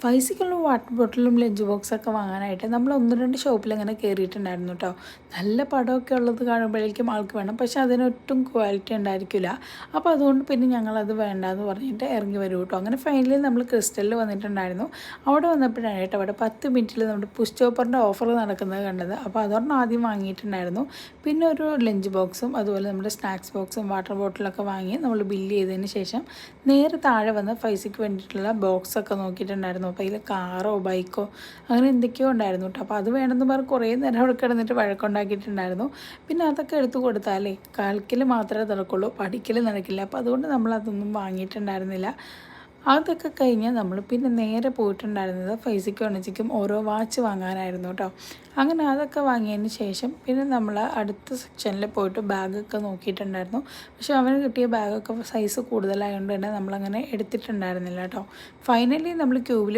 ഫൈസിക്കുള്ള water ബോട്ടിലും lunch ബോക്സൊക്കെ വാങ്ങാനായിട്ട് നമ്മൾ 1-2 ഷോപ്പിലിങ്ങനെ കയറിയിട്ടുണ്ടായിരുന്നു കേട്ടോ. നല്ല പടമൊക്കെ ഉള്ളത് കാണുമ്പോഴേക്കും ആൾക്ക് വേണം, പക്ഷെ അതിനൊട്ടും ക്വാളിറ്റി ഉണ്ടായിരിക്കില്ല. അപ്പോൾ അതുകൊണ്ട് പിന്നെ ഞങ്ങളത് വേണ്ടാന്ന് പറഞ്ഞിട്ട് ഇറങ്ങി വരും കേട്ടോ. അങ്ങനെ ഫൈനലി നമ്മൾ ക്രിസ്റ്റലിൽ വന്നിട്ടുണ്ടായിരുന്നു. അവിടെ വന്നപ്പോഴാണ് കേട്ടോ അവിടെ 10 മിനിറ്റിൽ നമ്മുടെ പുഷ് ചോപ്പറിൻ്റെ ഓഫർ നടക്കുന്നത് കണ്ടത്. അപ്പോൾ അതൊരെണ്ണം ആദ്യം വാങ്ങിയിട്ടുണ്ടായിരുന്നു. പിന്നെ ഒരു ലഞ്ച് ബോക്സും അതുപോലെ നമ്മുടെ സ്നാക്സ് ബോക്സും വാട്ടർ ബോട്ടിലൊക്കെ വാങ്ങി നമ്മൾ ബില്ല് ചെയ്തതിന് ശേഷം നേരെ താഴെ വന്ന് ഫൈസിക്ക് വേണ്ടിയിട്ടുള്ള ബോക്സൊക്കെ നോക്കിയിട്ടുണ്ടായിരുന്നു. അപ്പോൾ അതിൽ കാറോ ബൈക്കോ അങ്ങനെ എന്തൊക്കെയോ ഉണ്ടായിരുന്നു കേട്ടോ. അപ്പോൾ അത് വേണമെന്ന് പറഞ്ഞ് കുറേ നേരം അവിടെ കിടന്നിട്ട് വഴക്കുണ്ടാക്കിയിട്ടുണ്ടായിരുന്നു. പിന്നെ അതൊക്കെ എടുത്തു കൊടുത്താലേ കളിക്കൽ മാത്രമേ നടക്കുള്ളൂ, പഠിക്കൽ നടക്കില്ല. അപ്പോൾ അതുകൊണ്ട് നമ്മളതൊന്നും വാങ്ങിയിട്ടുണ്ടായിരുന്നില്ല. അതൊക്കെ കഴിഞ്ഞ് നമ്മൾ പിന്നെ നേരെ പോയിട്ടുണ്ടായിരുന്നത് ഫൈസിക്കും അണച്ചിക്കും ഓരോ വാച്ച് വാങ്ങാനായിരുന്നു കേട്ടോ. അങ്ങനെ അതൊക്കെ വാങ്ങിയതിന് ശേഷം പിന്നെ നമ്മൾ അടുത്ത സെക്ഷനിൽ പോയിട്ട് ബാഗൊക്കെ നോക്കിയിട്ടുണ്ടായിരുന്നു. പക്ഷെ അവന് കിട്ടിയ ബാഗൊക്കെ സൈസ് കൂടുതലായതുകൊണ്ട് തന്നെ നമ്മളങ്ങനെ എടുത്തിട്ടുണ്ടായിരുന്നില്ല കേട്ടോ. ഫൈനലി നമ്മൾ ക്യൂവിൽ